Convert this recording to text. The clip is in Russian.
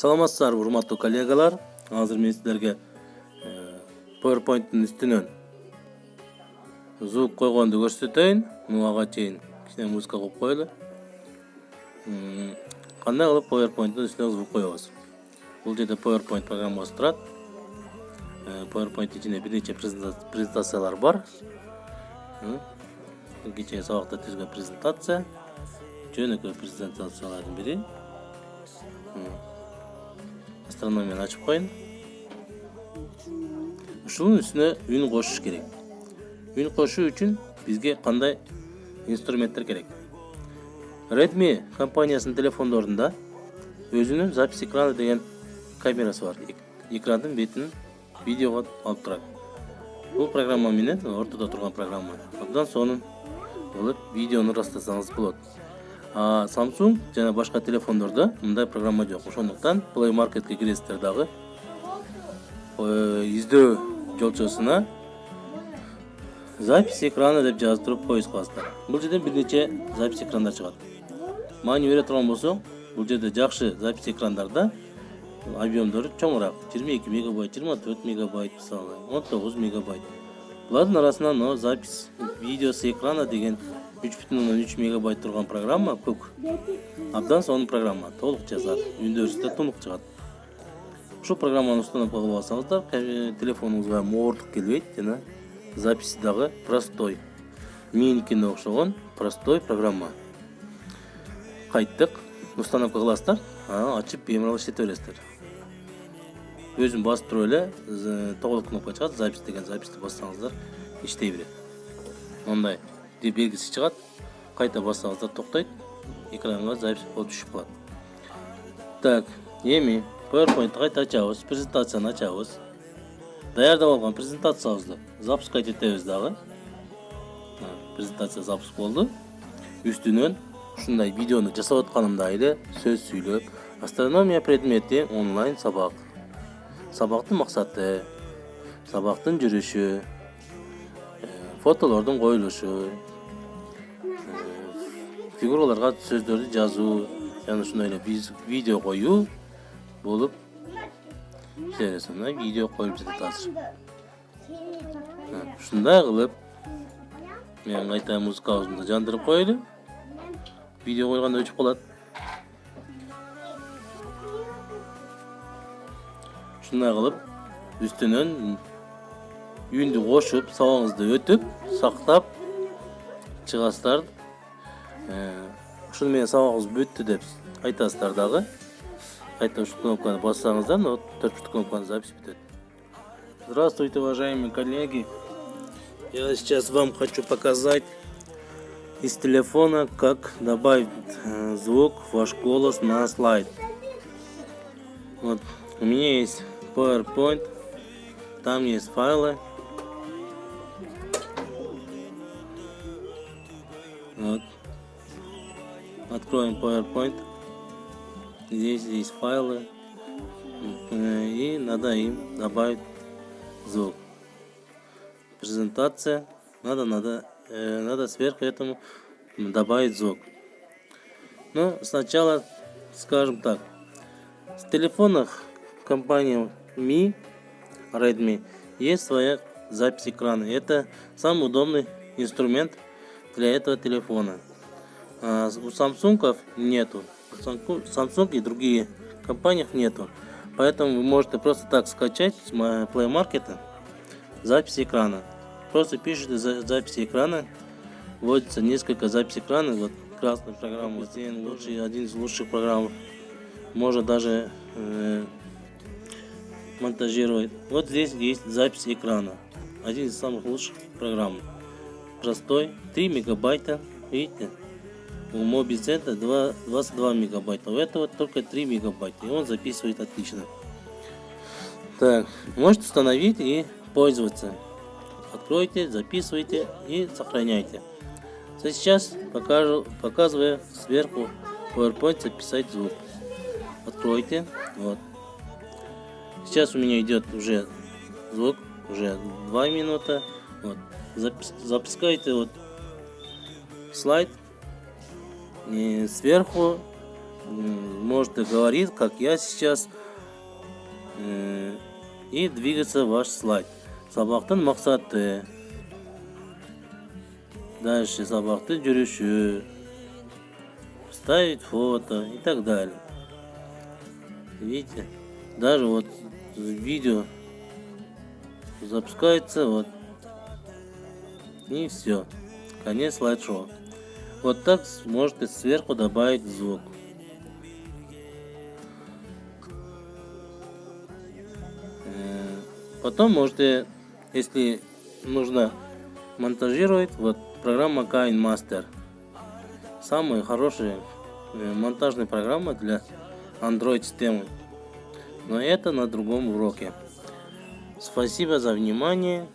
Саламатсыздар, урматтуу коллегалар. Азыр мен силерге PowerPoint'тун үстүнөн звук койгонду көрсөтөйүн. Мага чейин кичине музыка коюп коелу. Кандай кылып PowerPoint'тун үстүнө звук коебуз? Бул жерде PowerPoint программасы турат. PowerPoint ичинде бир нече презентациялар бар. Кечээ сабакта түзгөн презентация. Жөнөкөй презентациялардын бири. Астрономияны ачып коюн. Ушунун үстүнө үн кошуш керек. Үн кошуу үчүн бизге кандай инструменттер керек? Redmi компаниясынын телефондорунда өзүнүн запись экраны деген камерасы бар. Экрандын бетин видеого алып турат. Бул программа менен ортодо турган программа. Абдан сонун болуп видеону ырастасаңыз болот. Samsung жана башка телефондордо мындай программа жок. Ошондуктан Play Marketке киресиздер дагы. Издөө жолчосуна запись экраны деп жазып туруп поиск кыласыздар. Бул жерде бир нече запись экрандар чыгат. Мани бере турган болсок, бул жерде жакшы запись экрандарда объемдору чоңураак, 22 мегабайт, 24 мегабайт, мисалы 19 мегабайт. Булардын арасынан запись видеосы экрана деген 3,3 мегабайт турган программа көк. Абдан сонун программа, толук жазат, үндөрүстө тунук чыгат. Ушул программаны установ кылып алсаңыздар, телефонуңузга моордук келбейт жана записи дагы простой. Меникине окшогон простой программа. Кайттык, установка кыласыздар, ачып беймарал иштете бересиздер. Өзүн басып туруп эле тогуз кнопка чыгат, запись деген записти бассаңыздар иштей берет. Мындай белгиси чыгат, кайта бассаңыздар токтойт, экранга запись болуп түшүп калат. Так, эми PowerPoint кайта ачабыз, презентацияны ачабыз. Даярдап алган презентациябызды запускать этебиз дагы. Презентация запуск болду. Үстүнөн ушундай видеону жасап атканымда эле сөз сүйлөп, астрономия предмети онлайн сабак. Сабактын максаты, сабактын жүрүшү, фотолордун коюлушу, фигураларга сөздөрдү жазуу, жана ушундай эле видео коюу болуп видео коюп жатат азыр. Ушундай кылып мен кайта музыкабызды жандырып коелу. Видео койгондо өчүп калат. Ушундай кылып үстүнөн үндү кошуп, сабагыңызды өтүп, сактап чыгасыздар. Ушуну менен сабагыбыз бүттү деп айтасыздар дагы. Кайта ушул кнопканы бассаңыздар, вот 4 кнопканы запись бүтөт. Здравствуйте, уважаемые коллеги. Я сейчас вам хочу показать из телефона, как добавить звук, ваш голос на слайд. Вот, у меня есть PowerPoint, там есть файлы. Вот. Откроем PowerPoint. Здесь есть файлы. И надо им добавить звук. Презентация. Надо сверху этому добавить звук. Но сначала скажем так. В телефонах компании Redmi есть своя запись экрана. Это самый удобный инструмент для этого телефона. У Samsung нету. Samsung и другие компаниях нету. Поэтому вы можете просто так скачать с Play Market запись экрана. Просто пишите запись экрана. Вводится несколько записей экрана. Вот красная программа. Один из лучших программ. Можно даже монтажировать. Вот здесь есть запись экрана. Один из самых лучших программ. Простой. 3 мегабайта. Видите? У Mobicent 22 мегабайта. У этого только 3 мегабайта. И он записывает отлично. Так, можете установить и пользоваться. Откройте, записывайте и сохраняйте. Сейчас показываю сверху PowerPoint записать звук. Откройте. Вот. Сейчас у меня идет уже звук. Уже 2 минуты. Вот. Запускайте вот слайд. И сверху можете говорить, как я сейчас, и двигаться ваш слайд. Сабақтың мақсаты, дальше сабақтың жүріші, ставить фото и так далее. Видите, даже вот видео запускается, вот, и все, конец слайд-шоу. Вот так можете сверху добавить звук. Потом можете, если нужно монтажировать, вот программа KineMaster. Самая хорошая монтажная программа для Android системы. Но это на другом уроке. Спасибо за внимание.